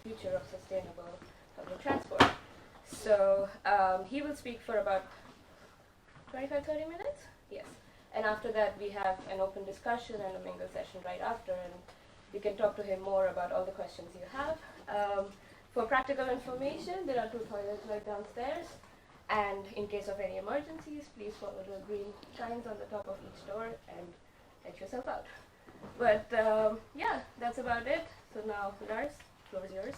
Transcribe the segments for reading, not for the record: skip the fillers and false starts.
future of sustainable public transport. So he will speak for about 25-30 minutes? Yes. And after that we have an open discussion and a mingle session right after, and you can talk to him more about all the questions you have. For practical information, there are 2 toilets right downstairs, and in case of any emergencies, please follow the green signs on the top of each door and let yourself out. But yeah, that's about it. So now, Lars, the floor is yours.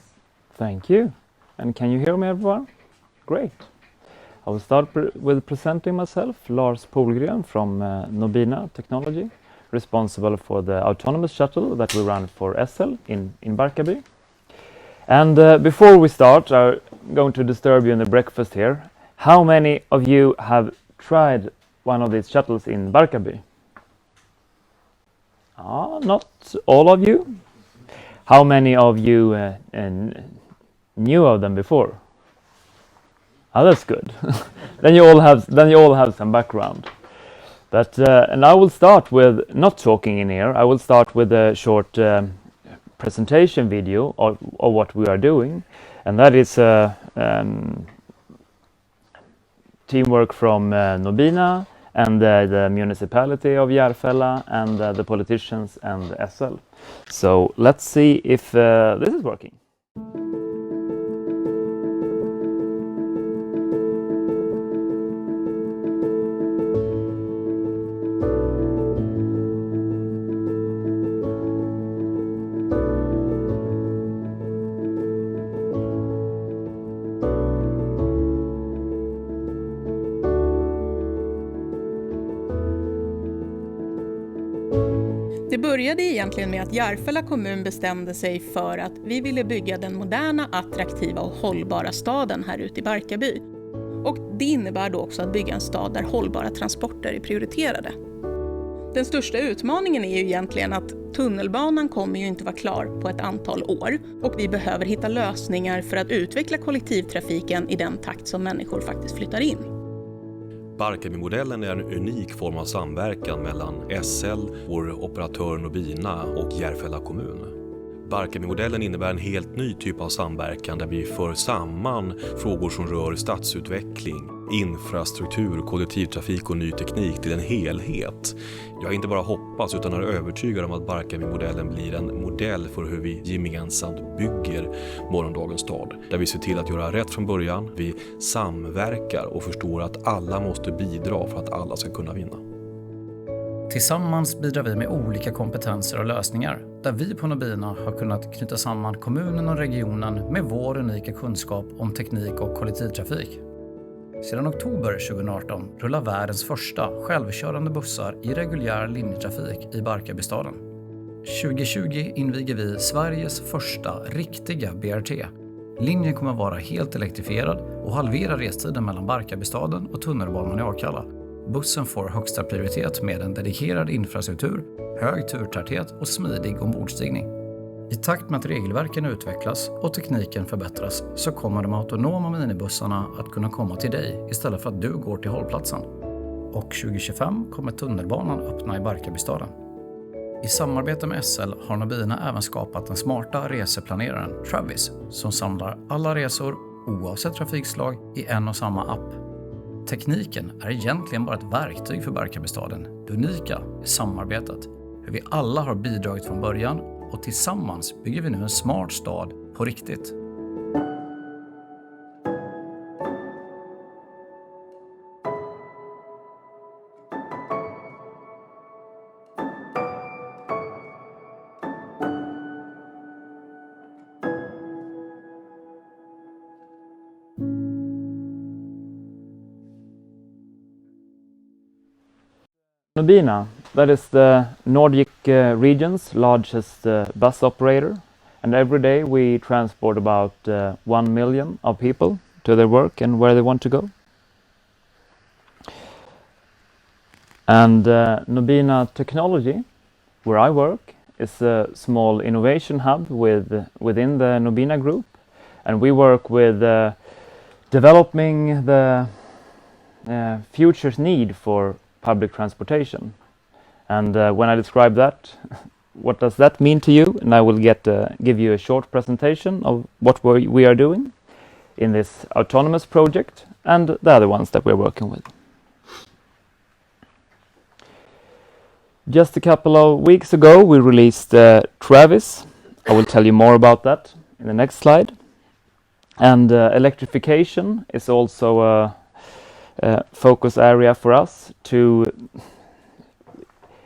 Thank you. And can you hear me, everyone? Great. I will start with presenting myself, Lars Polgren from Nobina Technology, responsible for the autonomous shuttle that we run for SL in Barkarby. And before we start, I'm going to disturb you in the breakfast here. How many of you have tried one of these shuttles in Barkarby? Not all of you. How many of you knew of them before? That's good. then you all have some background. But and I will start with not talking in here. I will start with a short presentation video of what we are doing, and that is teamwork from Nobina and the municipality of Järfälla and the politicians and SL. So let's see if this is working. Det började egentligen med att Järfälla kommun bestämde sig för att vi ville bygga den moderna, attraktiva och hållbara staden här ute i Barkarby. Och det innebär då också att bygga en stad där hållbara transporter är prioriterade. Den största utmaningen är ju egentligen att tunnelbanan kommer ju inte vara klar på ett antal år, och vi behöver hitta lösningar för att utveckla kollektivtrafiken i den takt som människor faktiskt flyttar in. Barkarby-modellen är en unik form av samverkan mellan SL, vår operatör Nobina och Järfälla kommun. Barkarby-modellen innebär en helt ny typ av samverkan där vi för samman frågor som rör stadsutveckling, infrastruktur, kollektivtrafik och ny teknik till en helhet. Jag inte bara hoppas utan är övertygad om att Barkarby-modellen blir en modell för hur vi gemensamt bygger morgondagens stad. Där vi ser till att göra rätt från början, vi samverkar och förstår att alla måste bidra för att alla ska kunna vinna. Tillsammans bidrar vi med olika kompetenser och lösningar där vi på Nobina har kunnat knyta samman kommunen och regionen med vår unika kunskap om teknik och kollektivtrafik. Sedan oktober 2018 rullar världens första självkörande bussar i reguljär linjetrafik i Barkarbystaden. 2020 inviger vi Sveriges första riktiga BRT. Linjen kommer att vara helt elektrifierad och halvera restiden mellan Barkarbystaden och tunnelbanan i Akalla. Bussen får högsta prioritet med en dedikerad infrastruktur, hög turtäthet och smidig ombordstigning. I takt med att regelverken utvecklas och tekniken förbättras så kommer de autonoma minibussarna att kunna komma till dig istället för att du går till hållplatsen. Och 2025 kommer tunnelbanan öppna i Barkarbystaden. I samarbete med SL har Nobina även skapat den smarta reseplaneraren Travis som samlar alla resor oavsett trafikslag i en och samma app. Tekniken är egentligen bara ett verktyg för Barkarbystaden. Det unika är samarbetet. Hur vi alla har bidragit från början och tillsammans bygger vi nu en smart stad på riktigt. Nobina, that is the Nordic region's largest bus operator, and every day we transport about 1 million of people to their work and where they want to go. And Nobina Technology, where I work, is a small innovation hub within the Nobina group, and we work with developing the future's need for public transportation. And when I describe that, what does that mean to you? And I will give you a short presentation of what we are doing in this autonomous project and the other ones that we're working with. Just a couple of weeks ago, we released Travis. I will tell you more about that in the next slide. And electrification is also a focus area for us.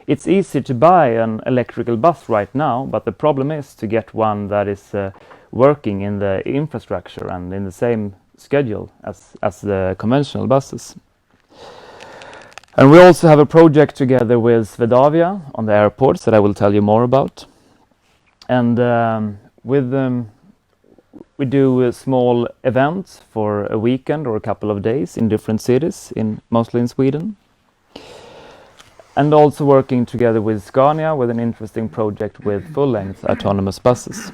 It's easy to buy an electrical bus right now, but the problem is to get one that is working in the infrastructure and in the same schedule as the conventional buses. And we also have a project together with Swedavia on the airports that I will tell you more about. And with them, we do small events for a weekend or a couple of days in different cities, mostly in Sweden. And also working together with Scania with an interesting project with full-length autonomous buses.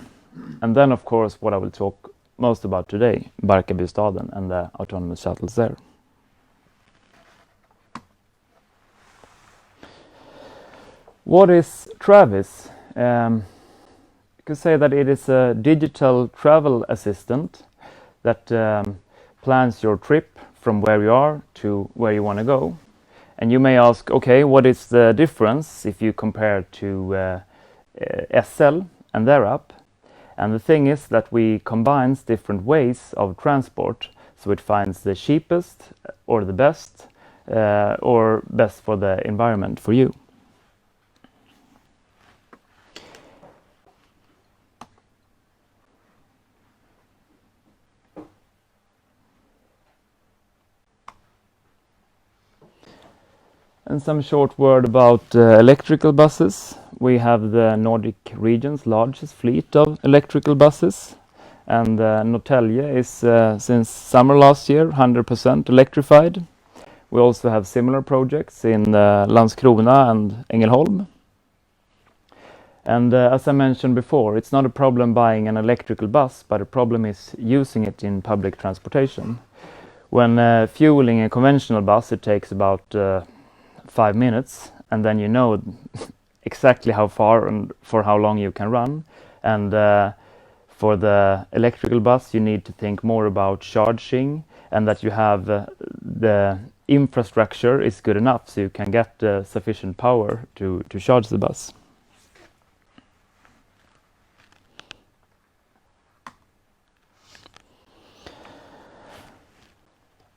And then, of course, what I will talk most about today, Barkarbystaden and the autonomous shuttles there. What is Travis? You could say that it is a digital travel assistant that plans your trip from where you are to where you want to go. And you may ask, okay, what is the difference if you compare to SL and their app? And the thing is that we combine different ways of transport, so it finds the cheapest or the best or best for the environment for you. And some short word about electrical buses. We have the Nordic region's largest fleet of electrical buses, and Norrtälje is since summer last year 100% electrified. We also have similar projects in Landskrona and Ängelholm. And as I mentioned before, it's not a problem buying an electrical bus, but a problem is using it in public transportation. When fueling a conventional bus, it takes about 5 minutes, and then you know exactly how far and for how long you can run. And for the electrical bus, you need to think more about charging, and that you have the infrastructure is good enough so you can get sufficient power to charge the bus.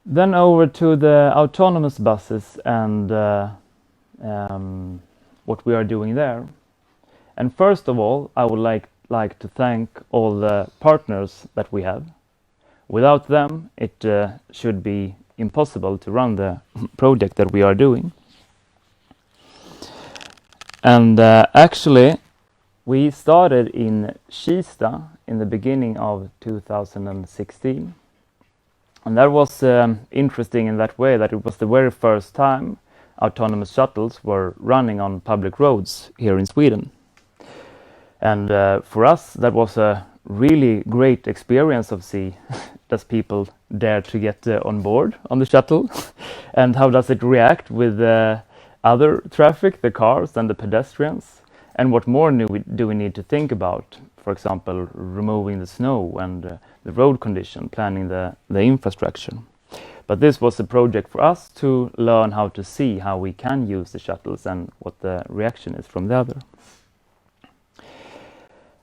Then over to the autonomous buses and what we are doing there. And first of all, I would like to thank all the partners that we have. Without them, it should be impossible to run the project that we are doing. And actually, we started in Kista in the beginning of 2016. And that was interesting in that way that it was the very first time autonomous shuttles were running on public roads here in Sweden. And for us, that was a really great experience of does people dare to get on board on the shuttle? And how does it react with other traffic, the cars and the pedestrians? And what more do we need to think about? For example, removing the snow and the road condition, planning the infrastructure. But this was a project for us to learn how to see how we can use the shuttles and what the reaction is from the other.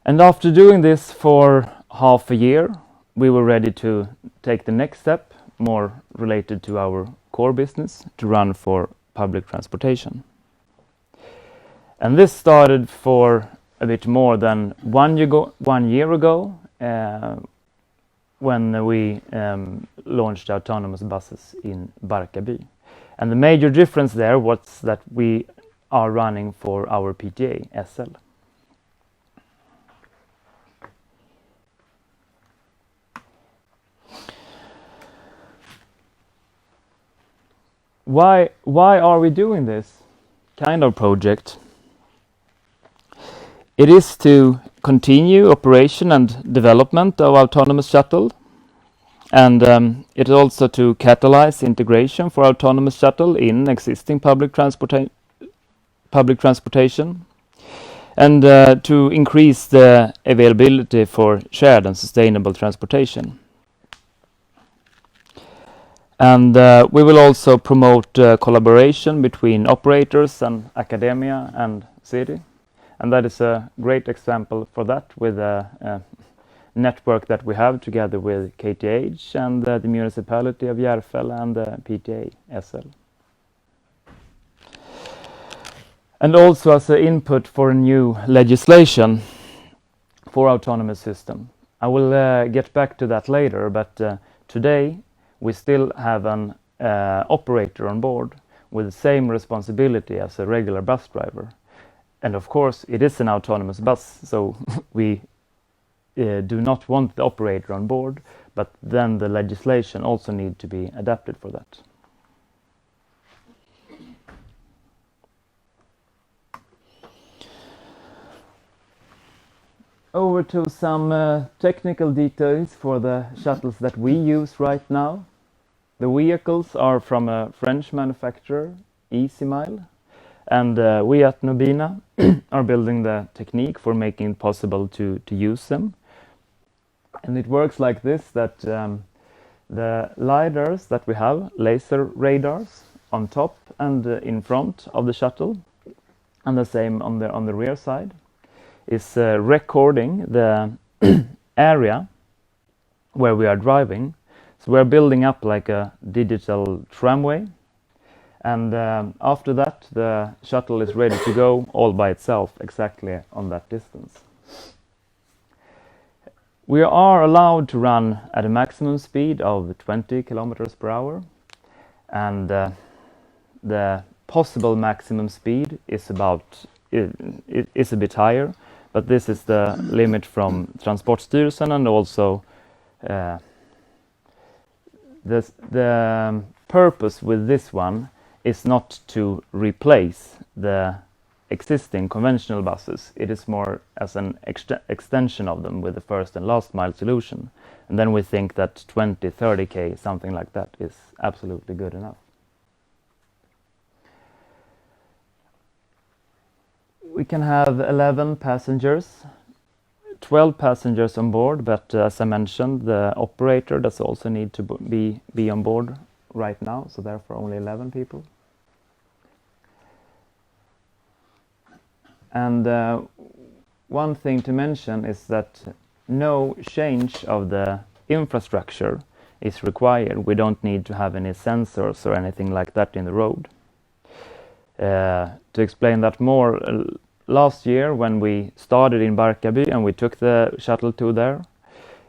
And after doing this for half a year, we were ready to take the next step, more related to our core business, to run for public transportation. And this started for a bit more than 1 year ago, when we launched autonomous buses in Barkarby. And the major difference there was that we are running for our PTA, SL. Why are we doing this kind of project? It is to continue operation and development of autonomous shuttle, and it is also to catalyze integration for autonomous shuttle in existing public transportation. and to increase the availability for shared and sustainable transportation. And we will also promote collaboration between operators and academia and city. And that is a great example for that with a network that we have together with KTH and the municipality of Järfälla and the PTA SL. And also as an input for new legislation for autonomous system. I will get back to that later, but today we still have an operator on board with the same responsibility as a regular bus driver. And of course, it is an autonomous bus, so we do not want the operator on board, but then the legislation also need to be adapted for that. Over to some technical details for the shuttles that we use right now. The vehicles are from a French manufacturer, EasyMile, and we at Nobina are building the technique for making it possible to use them. And it works like this, that the lidars that we have, laser radars on top and in front of the shuttle, and the same on the rear side, is recording the area where we are driving. So we're building up like a digital tramway, and after that the shuttle is ready to go all by itself exactly on that distance. We are allowed to run at a maximum speed of 20 kilometers per hour, and the possible maximum speed is is a bit higher, but this is the limit from Transportstyrelsen, and also the purpose with this one is not to replace the existing conventional buses. It is more as an extension of them with the first and last mile solution. And then we think that 20-30k, something like that, is absolutely good enough. We can have 11 passengers, 12 passengers on board, but as I mentioned, the operator does also need to be on board right now, so therefore only 11 people. And one thing to mention is that no change of the infrastructure is required. We don't need to have any sensors or anything like that in the road. To explain that more, last year when we started in Barkarby and we took the shuttle to there,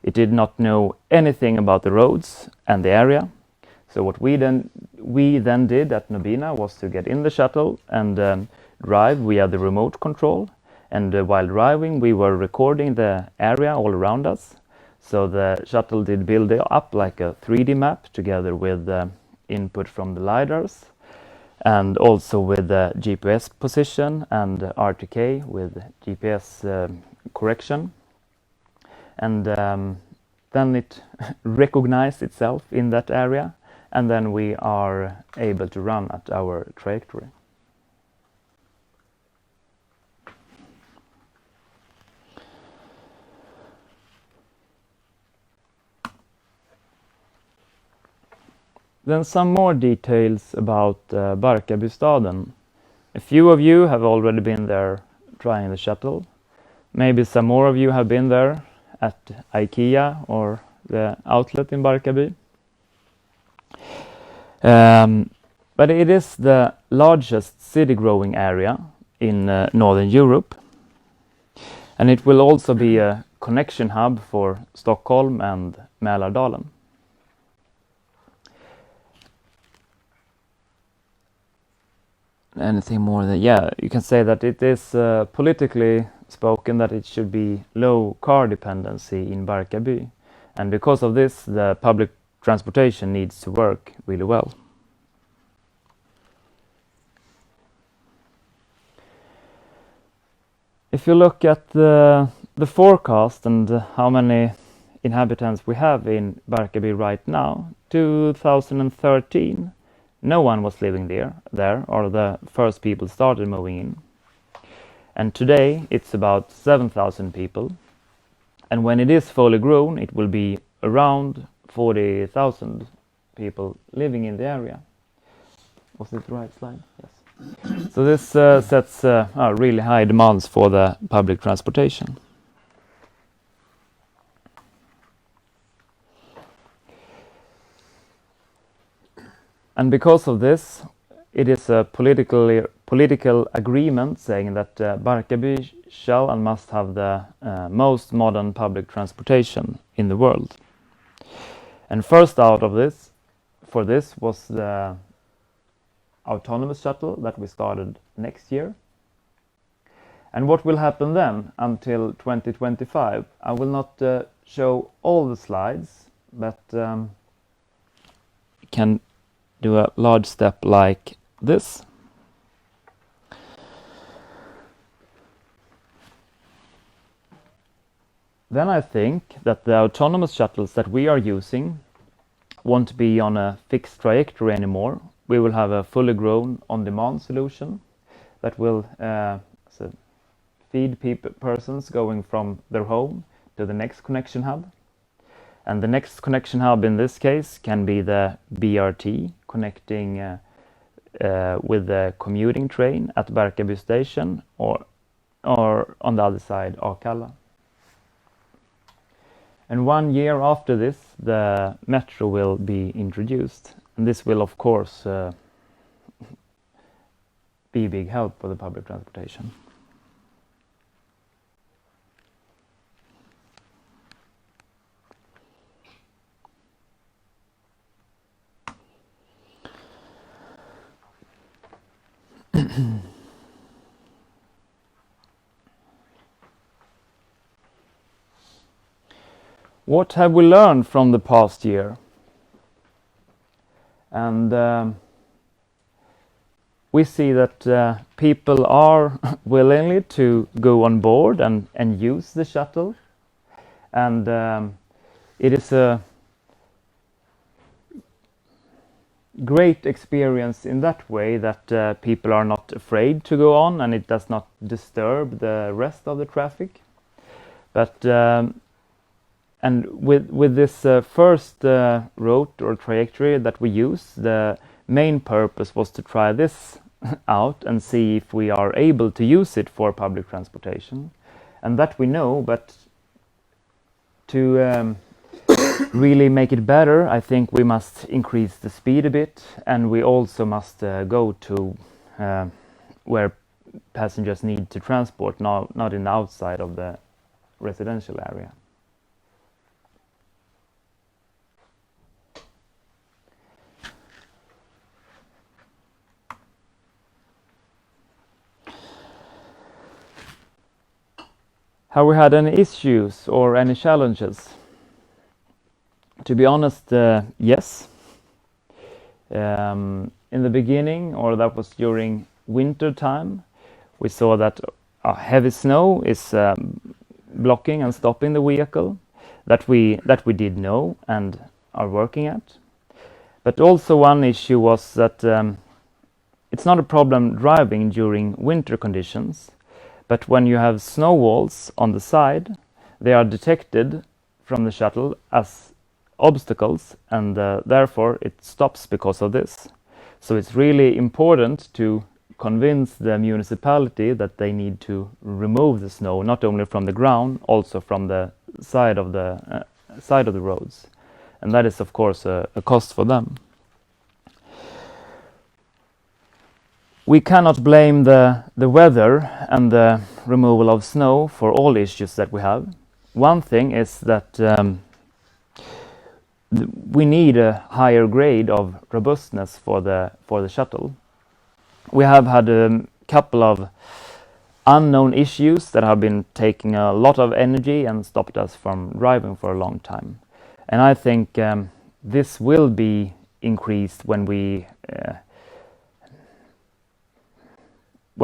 it did not know anything about the roads and the area. So what we then did at Nobina was to get in the shuttle and drive via the remote control. And while driving, we were recording the area all around us. So the shuttle did build it up like a 3D map together with input from the lidars, and also with the GPS position and RTK with GPS correction. And then it recognized itself in that area, and then we are able to run at our trajectory. Then some more details about Barkarbystaden. A few of you have already been there trying the shuttle. Maybe some more of you have been there at IKEA or the outlet in Barkarby. But it is the largest city growing area in Northern Europe. And it will also be a connection hub for Stockholm and Mälardalen. Anything more than, yeah, you can say that it is politically spoken that it should be low car dependency in Barkarby, and because of this the public transportation needs to work really well. If you look at the forecast and how many inhabitants we have in Barkarby right now, 2013 no one was living there, or the first people started moving in. and today it's about 7,000 people. And when it is fully grown, it will be around 40,000 people living in the area. Was it the right slide? Yes. So this sets really high demands for the public transportation. And because of this, it is a political agreement saying that Barkarby shall and must have the most modern public transportation in the world. And first out of this, for this, was the autonomous shuttle that we started next year. And what will happen then until 2025? I will not show all the slides, but can do a large step like this. Then I think that the autonomous shuttles that we are using won't be on a fixed trajectory anymore. We will have a fully grown on-demand solution that will feed persons going from their home to the next connection hub. And the next connection hub in this case can be the BRT, connecting with the commuting train at Barkarby station, or on the other side, Akalla. And 1 year after this, the metro will be introduced. And this will, of course, be a big help for the public transportation. What have we learned from the past year? And we see that people are willingly to go on board and use the shuttle. And it is a great experience in that way that people are not afraid to go on, and it does not disturb the rest of the traffic. But and with this first route or trajectory that we use, the main purpose was to try this out and see if we are able to use it for public transportation. And that we know, but to really make it better, I think we must increase the speed a bit, and we also must go to where passengers need to transport, not in the outside of the residential area. Have we had any issues or any challenges? To be honest, yes. In the beginning, or that was during winter time, we saw that heavy snow is blocking and stopping the vehicle. That we did know and are working at. But also one issue was that it's not a problem driving during winter conditions, but when you have snow walls on the side, they are detected from the shuttle as obstacles, and therefore it stops because of this. So it's really important to convince the municipality that they need to remove the snow, not only from the ground, also from the side of the roads, and that is of course a cost for them. We cannot blame the weather and the removal of snow for all issues that we have. One thing is that we need a higher grade of robustness for the shuttle. We have had a couple of unknown issues that have been taking a lot of energy and stopped us from driving for a long time. And I think this will be increased when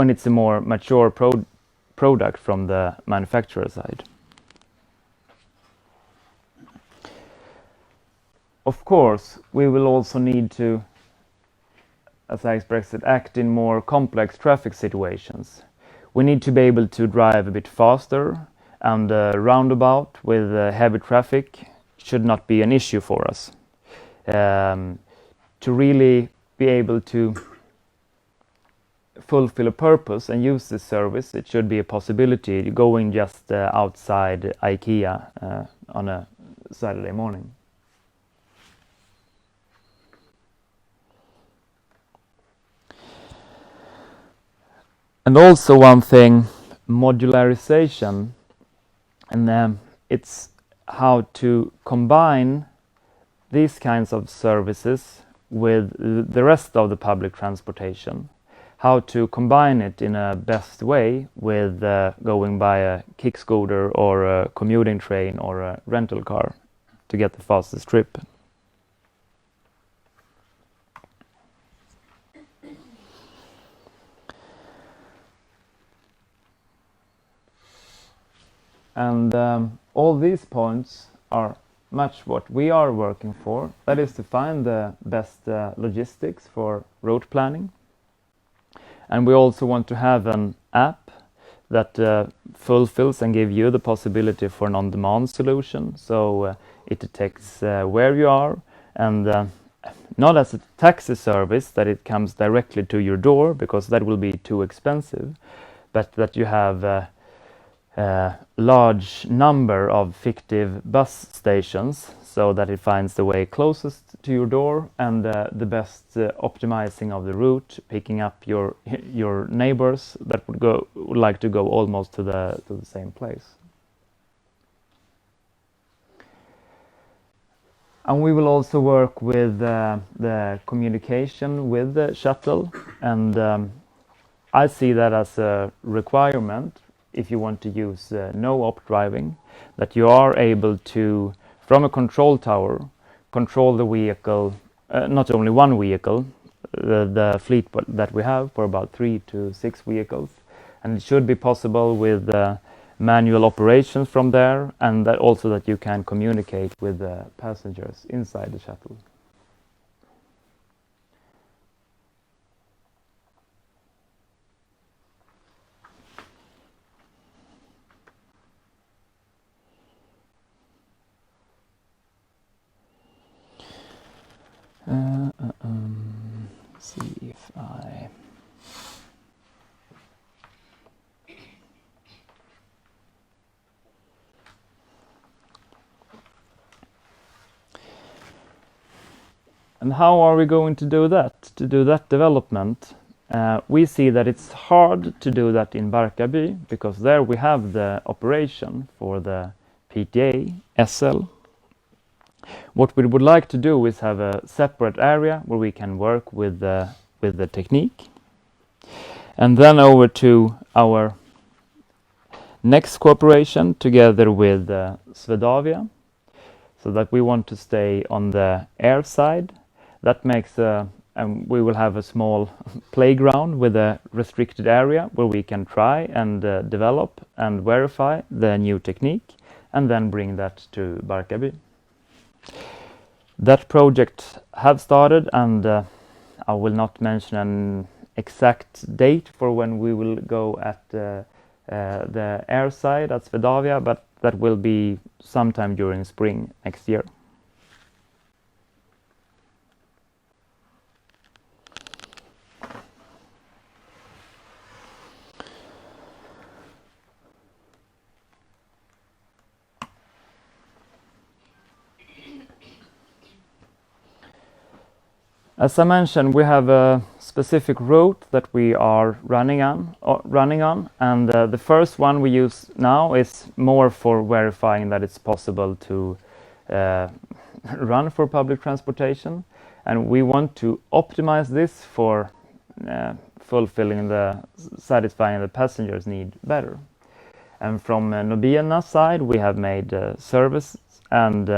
it's a more mature product from the manufacturer side. Of course, we will also need to, as I expressed it, act in more complex traffic situations. we need to be able to drive a bit faster, and roundabout with heavy traffic should not be an issue for us. To really be able to fulfill a purpose and use this service, it should be a possibility going just outside IKEA on a Saturday morning. And also one thing, modularization, and it's how to combine these kinds of services with the rest of the public transportation. How to combine it in a best way with going by a kick scooter or a commuting train or a rental car to get the fastest trip. And all these points are much what we are working for. That is to find the best logistics for road planning. And we also want to have an app that fulfills and gives you the possibility for an on-demand solution. So it detects where you are, and not as a taxi service that it comes directly to your door, because that will be too expensive, but that you have a large number of fictive bus stations, so that it finds the way closest to your door and the best optimizing of the route, picking up your neighbors that would like to go almost to the same place. And we will also work with the communication with the shuttle, and I see that as a requirement if you want to use no-op driving, that you are able to, from a control tower, control the vehicle, not only one vehicle, the fleet that we have for about 3 to 6 vehicles, and it should be possible with manual operations from there, and that also that you can communicate with the passengers inside the shuttle. See if I... And how are we going to do that? To do that development, we see that it's hard to do that in Barkarby, because there we have the operation for the PTA, SL. What we would like to do is have a separate area where we can work with the technique. And then over to our next cooperation together with Swedavia, so that we want to stay on the air side. That makes we will have a small playground with a restricted area where we can try and develop and verify the new technique, and then bring that to Barkarby. That project have started, and I will not mention an exact date for when we will go at the air side at Swedavia, but that will be sometime during spring next year. As I mentioned, we have a specific route that we are running on, and the first one we use now is more for verifying that it's possible to run for public transportation, and we want to optimize this for satisfying the passengers' need better. And from Nobina's side, we have made service and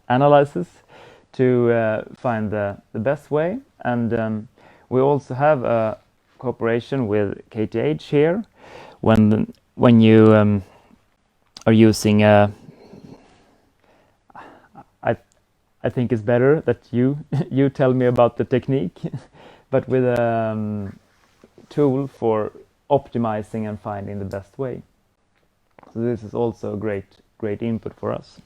analysis to find the best way, and we also have a cooperation with KTH here. When you are using I think it's better that you tell me about the technique, but with tool for optimizing and finding the best way. So this is also a great input for us.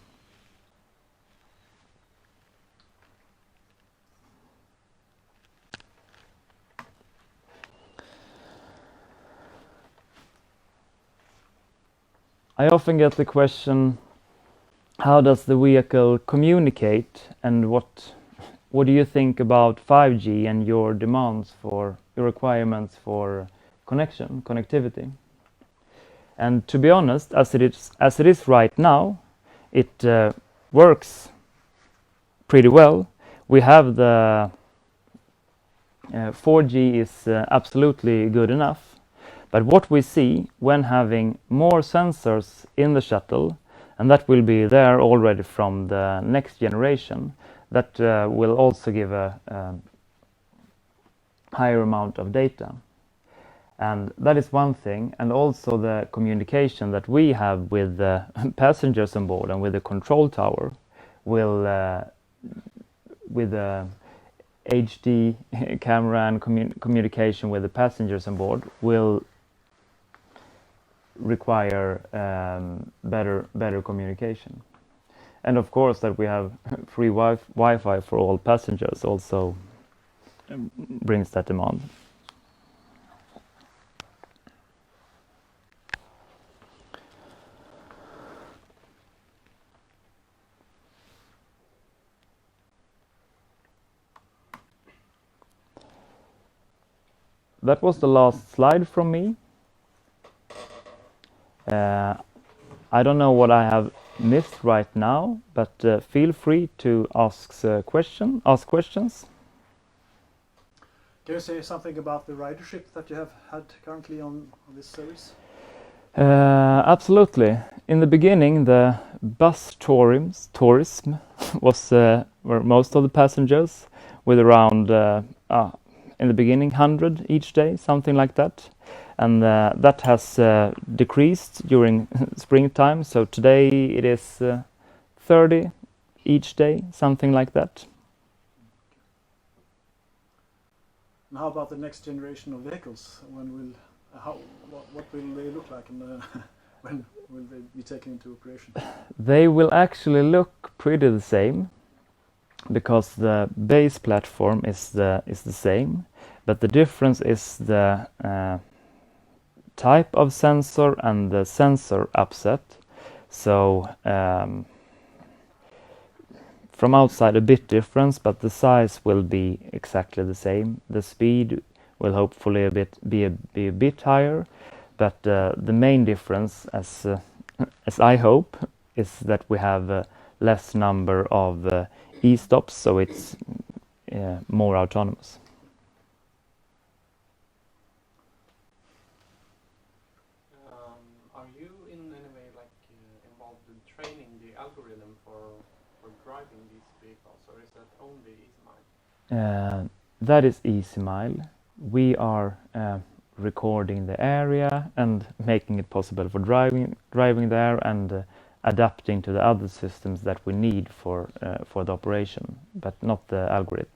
I often get the question, how does the vehicle communicate, and what do you think about 5G and your demands for your requirements for connectivity? And to be honest, as it is right now, it works pretty well. We have the 4G is absolutely good enough. But what we see when having more sensors in the shuttle, and that will be there already from the next generation, that will also give a higher amount of data. And that is one thing, and also the communication that we have with the passengers on board and with the control tower will, with the HD camera and communication with the passengers on board, will require better communication. And of course that we have free Wi-Fi for all passengers also brings that demand. That was the last slide from me. I don't know what I have missed right now, but feel free to ask questions. Can you say something about the ridership that you have had currently on this service? Absolutely. In the beginning, the bus tourism was were most of the passengers, with around in the beginning 100 each day, something like that. And that has decreased during springtime. So today it is 30 each day, something like that. And how about the next generation of vehicles? What will they look like, and when will they be taken into operation? They will actually look pretty the same, because the base platform is the same, but the difference is the type of sensor and the sensor upset. So from outside a bit difference, but the size will be exactly the same. The speed will hopefully be a bit higher, but the main difference, as I hope, is that we have a less number of e-stops, so it's more autonomous. Are you in any way involved in training the algorithm for driving these vehicles, or is that only EasyMile? That is EasyMile. We are recording the area and making it possible for driving there, and adapting to the other systems that we need for the operation, but not the algorithm.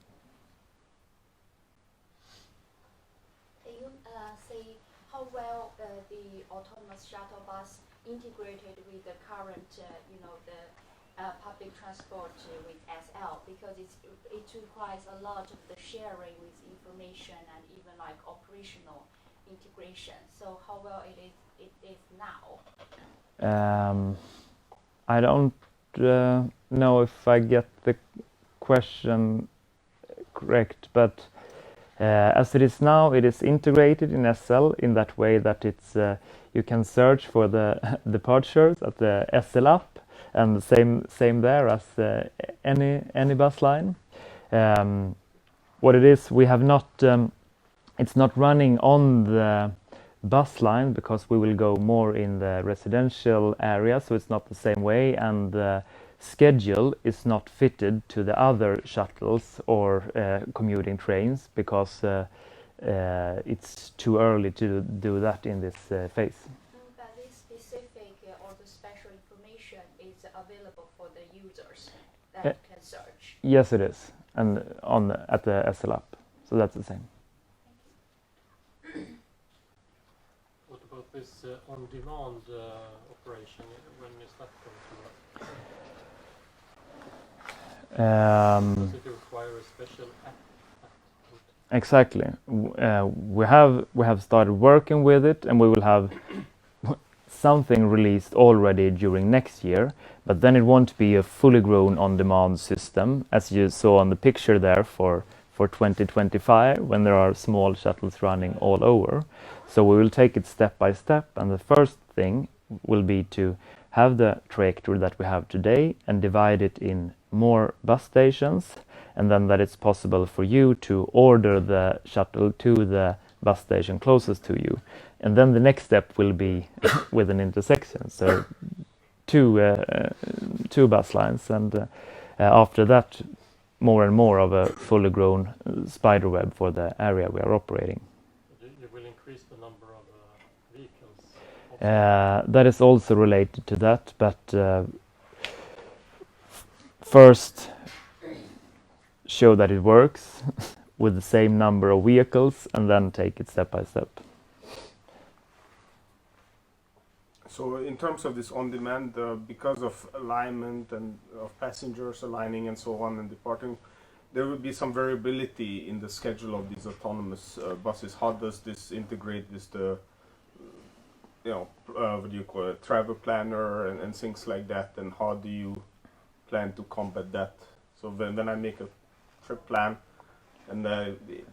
Can you say how well the autonomous shuttle bus integrated with the current, the public transport with SL? Because it requires a lot of the sharing with information and even like operational integration. So how well it is now? I don't know if I get the question correct, but as it is now, it is integrated in SL in that way that it's you can search for the departures at the SL app, and the same there as any bus line. What it is, we have not. It's not running on the bus line because we will go more in the residential area, so it's not the same way, and the schedule is not fitted to the other shuttles or commuting trains because it's too early to do that in this phase. But this specific or the special information is available for the users that can search. Yes, it is, and at the SL app, so that's the same. about this on-demand operation. When is that going to work? Does it require a special app? Exactly. We have started working with it, and we will have something released already during next year. But then it won't be a fully grown on-demand system, as you saw on the picture there for 2025, when there are small shuttles running all over. So we will take it step by step, and the first thing will be to have the trajectory that we have today and divide it in more bus stations, and then that it's possible for you to order the shuttle to the bus station closest to you. And then the next step will be with an intersection, so two bus lines, and after that more and more of a fully grown spider web for the area we are operating. You will increase the number of vehicles? That is also related to that, but first show that it works with the same number of vehicles, and then take it step by step. So in terms of this on-demand, because of alignment and of passengers aligning and so on and departing, there will be some variability in the schedule of these autonomous buses. How does this integrate with the, what do you call it, travel planner and things like that? And how do you plan to combat that? So when I make a trip plan and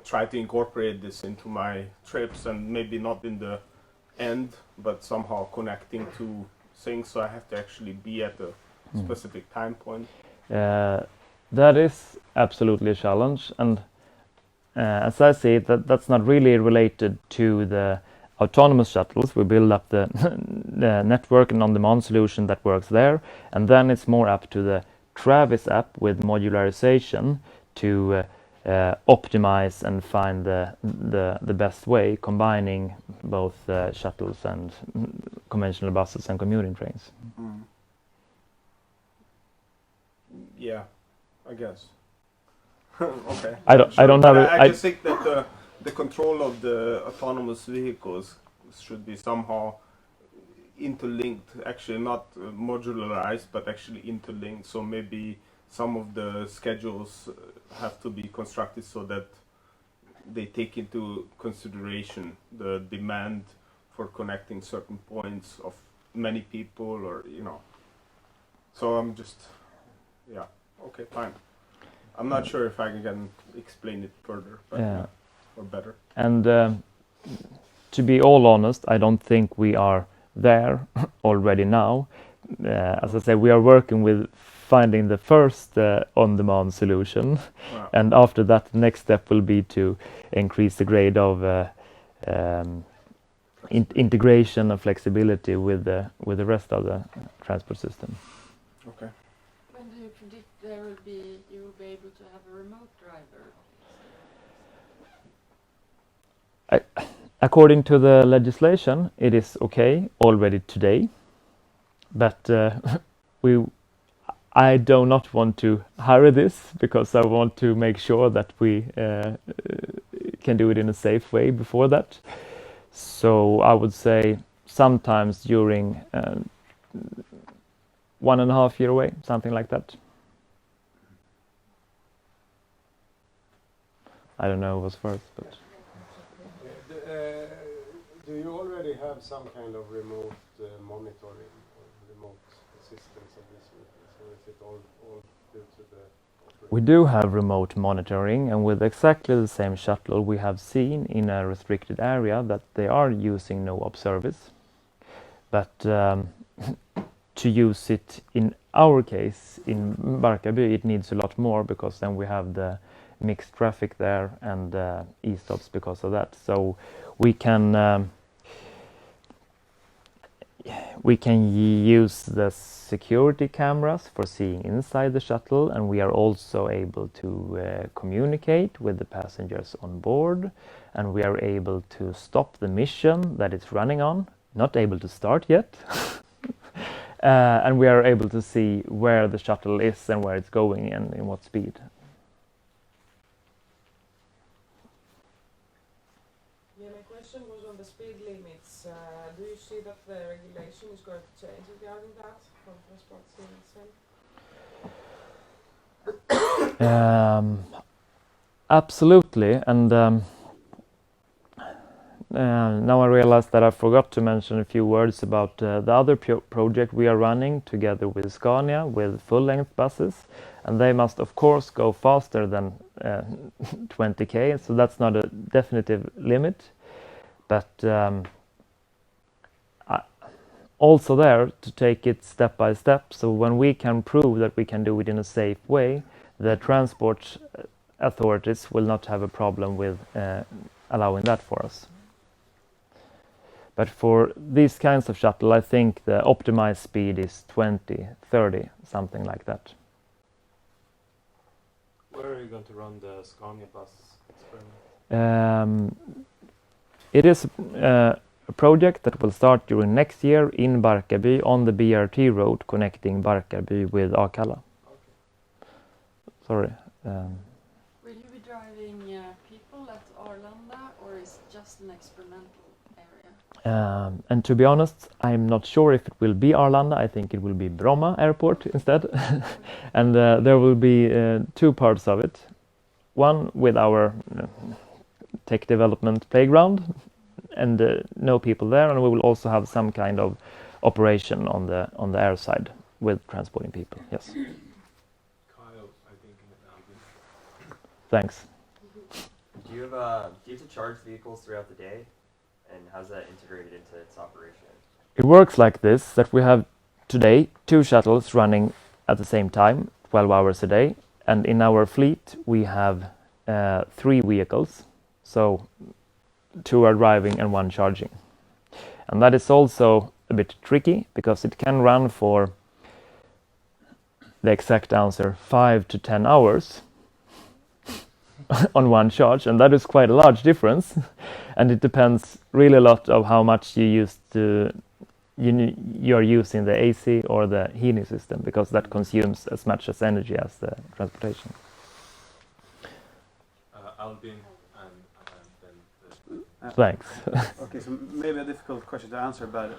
try to incorporate this into my trips, and maybe not in the end, but somehow connecting to things, so I have to actually be at a specific time point. That is absolutely a challenge, and as I see it, that's not really related to the autonomous shuttles. We build up the network and on-demand solution that works there, and then it's more up to the Travis app with modularization to optimize and find the best way, combining both shuttles and conventional buses and commuting trains. Yeah, I guess. Okay. I don't have. I just think that the control of the autonomous vehicles should be somehow interlinked. Actually, not modularized, but actually interlinked. So maybe some of the schedules have to be constructed so that they take into consideration the demand for connecting certain points of many people, or So I'm just, okay, fine. I'm not sure if I can explain it further, but or better. And to be all honest, I don't think we are there already now. As I said, we are working with finding the first on-demand solution, and after that, the next step will be to increase the grade of integration and flexibility with the rest of the transport system. Okay. When do you predict you will be able to have a remote driver? According to the legislation, it is okay already today, but I do not want to hurry this, because I want to make sure that we can do it in a safe way before that. So I would say sometimes during 1.5 years away, something like that. I don't know what was first, but. Do you already have some kind of remote monitoring or remote assistance of this, or is it all due to the operator? We do have remote monitoring, and with exactly the same shuttle, we have seen in a restricted area that they are using no-op service. But to use it in our case, in Barkarby, it needs a lot more, because then we have the mixed traffic there and e-stops because of that. So we can use the security cameras for seeing inside the shuttle, and we are also able to communicate with the passengers on board, and we are able to stop the mission that it's running on, not able to start yet. And we are able to see where the shuttle is and where it's going and in what speed. Yeah, my question was on the speed limits. good change regarding that from transport system? Absolutely, and now I realize that I forgot to mention a few words about the other project we are running together with Scania with full-length buses, and they must of course go faster than 20k, so that's not a definitive limit, but also there to take it step by step, so when we can prove that we can do it in a safe way, the transport authorities will not have a problem with allowing that for us. But for these kinds of shuttle, I think the optimized speed is 20, 30, something like that. Where are you going to run the Scania bus experiment? It is a project that will start during next year in Barkarby on the BRT road connecting Barkarby with Akalla. Okay. Sorry. Will you be driving people at Arlanda, or is it just an experimental area? And to be honest, I'm not sure if it will be Arlanda. I think it will be Bromma Airport instead. And there will be two parts of it. One with our tech development playground and no people there, and we will also have some kind of operation on the air side with transporting people. Yes. Thanks. Do you have to charge vehicles throughout the day, and how's that integrated into its operation? It works like this, that we have today 2 shuttles running at the same time, 12 hours a day, and in our fleet we have 3 vehicles, so 2 are driving and 1 charging. And that is also a bit tricky, because it can run for, the exact answer, 5 to 10 hours on 1 charge, and that is quite a large difference. And it depends really a lot of how much you're using the AC or the heating system, because that consumes as much as energy as the transportation. Albin and then Thanks. Okay, so maybe a difficult question to answer, but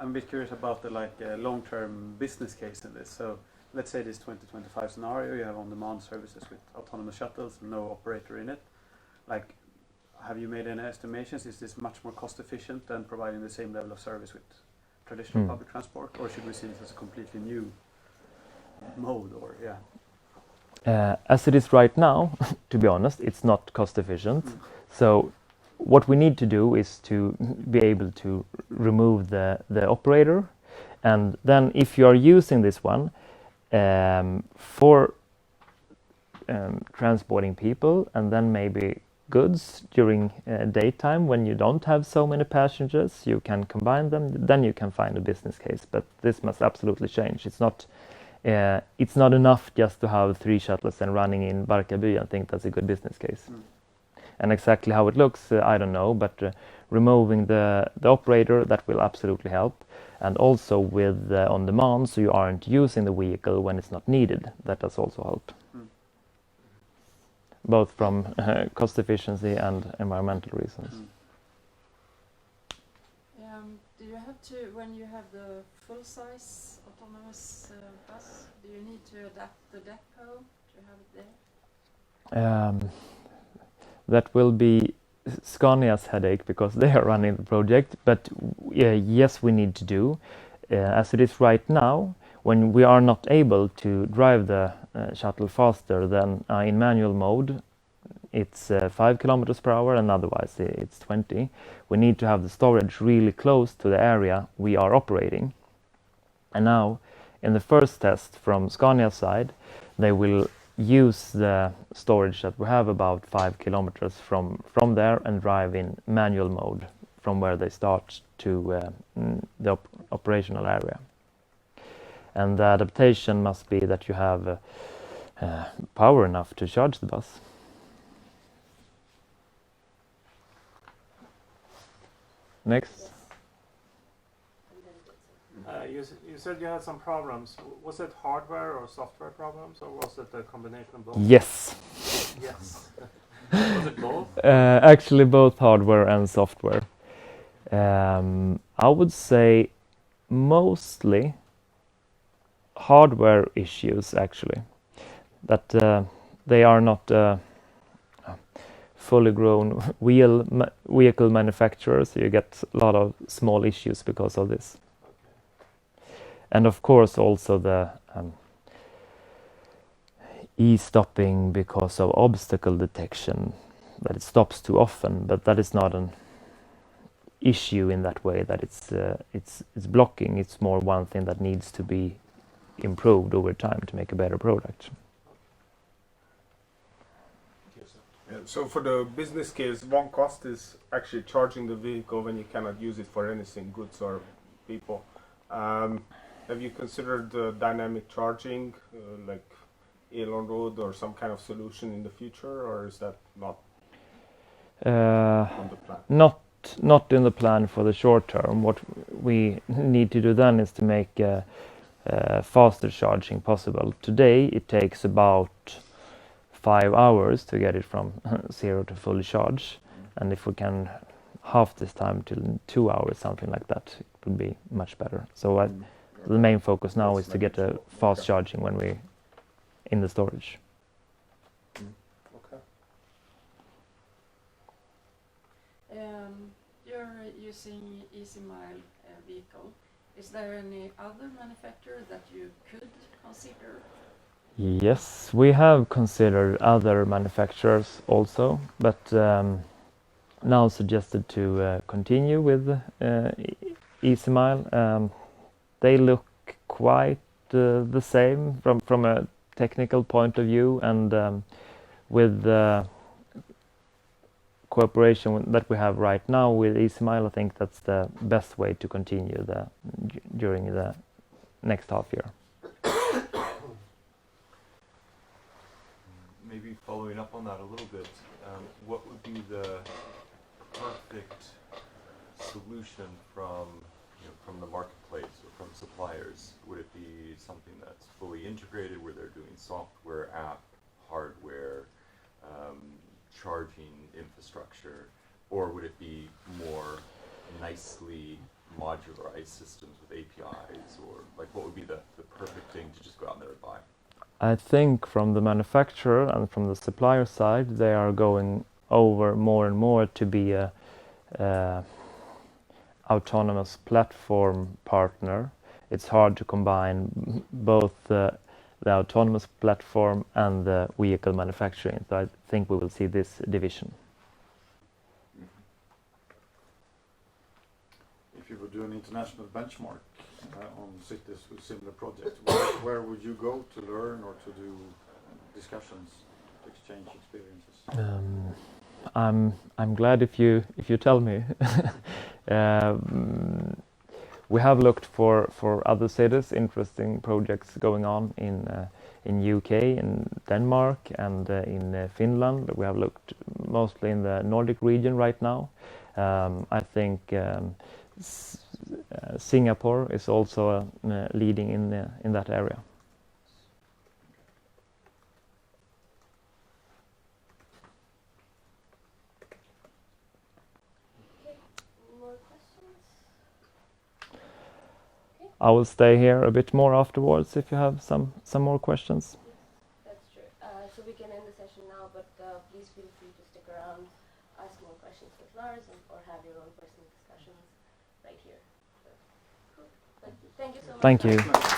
I'm a bit curious about the long-term business case in this. So let's say this 2025 scenario, you have on-demand services with autonomous shuttles, no operator in it. Like, have you made any estimations? Is this much more cost efficient than providing the same level of service with traditional public transport, or should we see this as a completely new mode? Or as it is right now, to be honest, it's not cost efficient. So what we need to do is to be able to remove the operator, and then if you are using this one for transporting people and then maybe goods during daytime when you don't have so many passengers, you can combine them, then you can find a business case. But this must absolutely change. It's not enough just to have 3 shuttles and running in Barkarby and think that's a good business case. And exactly how it looks, I don't know, but removing the operator, that will absolutely help. And also with on-demand, so you aren't using the vehicle when it's not needed, that does also help. Both from cost efficiency and environmental reasons. Do you have to, when you have the full-size autonomous bus, do you need to adapt the depot to have it there? That will be Scania's headache, because they are running the project, but yes, we need to do. As it is right now, when we are not able to drive the shuttle faster than in manual mode, it's 5 kilometers per hour, and otherwise it's 20. We need to have the storage really close to the area we are operating. And now, in the first test from Scania's side, they will use the storage that we have about 5 kilometers from there and drive in manual mode from where they start to the operational area. And the adaptation must be that you have power enough to charge the bus. Next. You said you had some problems. Was it hardware or software problems, or was it a combination of both? Yes. Yes. Was it both? Actually, both hardware and software. I would say mostly hardware issues, actually, that they are not fully grown vehicle manufacturers. You get a lot of small issues because of this. And of course also the e-stopping because of obstacle detection, that it stops too often, but that is not an issue in that way that it's blocking. It's more one thing that needs to be improved over time to make a better product. Yeah, so for the business case, one cost is actually charging the vehicle when you cannot use it for anything, goods or people. Have you considered dynamic charging, like Elon Road or some kind of solution in the future, or is that not on the plan? Not in the plan for the short term. What we need to do then is to make faster charging possible. Today it takes about 5 hours to get it from 0 to full charge, and if we can half this time till 2 hours, something like that, it would be much better. So the main focus now is to get a fast charging when we in the storage. Okay. You're using EasyMile vehicle. Is there any other manufacturer that you could consider? Yes, we have considered other manufacturers also, but now suggested to continue with EasyMile. They look quite the same from a technical point of view, and with the cooperation that we have right now with EasyMile, I think that's the best way to continue during the next half year. Maybe following up on that a little bit, what would be the perfect solution from the marketplace or from suppliers? Would it be something that's fully integrated where they're doing software, app, hardware, charging infrastructure, or would it be more nicely modularized systems with APIs, or like what would be the perfect thing to just go out there and buy? I think from the manufacturer and from the supplier side, they are going over more and more to be a autonomous platform partner. It's hard to combine both the autonomous platform and the vehicle manufacturing. So I think we will see this division. If you would do an international benchmark on cities with similar projects, where would you go to learn or to do discussions, to exchange experiences? I'm glad if you tell me. We have looked for other cities, interesting projects going on in UK, in Denmark, and in Finland. We have looked mostly in the Nordic region right now. I think Singapore is also leading in that area. I will stay here a bit more afterwards if you have some more questions. That's true. So we can end the session now, but please feel free to stick around, ask more questions with Lars, or have your own personal discussions right here. So, cool. Thank you so much. Thank you.